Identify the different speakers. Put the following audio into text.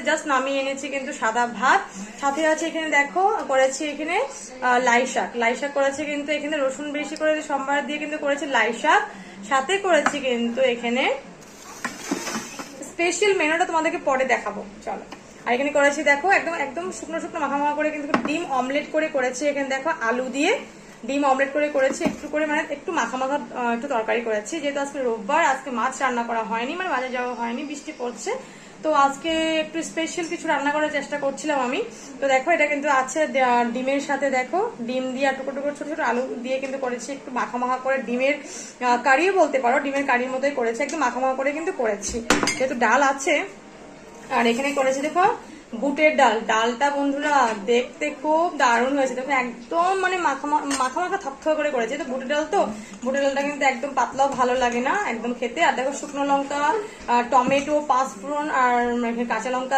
Speaker 1: Just নামিয়ে এনেছি কিন্তু সাদা ভাত, সাথে আছে এখানে দেখো করেছি এখানে লাই শাক করেছি কিন্তু এখানে রসুন বেশি করে সোমবার দিয়ে কিন্তু করেছি লাই শাক, সাথে করেছি কিন্তু এখানে স্পেশাল মেনুটা তোমাদেরকে পরে দেখাবো চলো। আর এখানে করেছি দেখো একদম একদম শুকনো শুকনো মাখা মাখা করে কিন্তু ডিম অমলেট করে করেছি, এখানে দেখো আলু দিয়ে ডিম অমলেট করে করেছি, একটু করে মানে একটু মাখা মাখা একটু তরকারি করেছি, যেহেতু আজকে রোববার, আজকে মাছ রান্না করা হয়নি, মানে বাজারে যাওয়া হয়নি, বৃষ্টি পড়ছে, তো আজকে একটু স্পেশাল কিছু রান্না করার চেষ্টা করছিলাম আমি। তো দেখো এটা কিন্তু আছে ডিমের সাথে, দেখো ডিম দিয়ে টুকরো টুকরো ছোট ছোট আলু দিয়ে কিন্তু করেছি, একটু মাখা মাখা করে ডিমের কারিও বলতে পারো, ডিমের কারির মতোই করেছি, একটু মাখা মাখা করে কিন্তু করেছি, যেহেতু ডাল আছে। আর এখানে করেছি দেখো বুটের ডালটা বন্ধুরা দেখতে খুব দারুণ হয়েছে, দেখো একদম মানে মাখা মাখা থকথকা করে করেছে, তো বুটের ডাল তো বুটের ডালটা কিন্তু একদম পাতলাও ভালো লাগে না একদম খেতে। আর দেখো শুকনো লঙ্কা, টমেটো, পাঁচফোড়ন আর কাঁচা লঙ্কা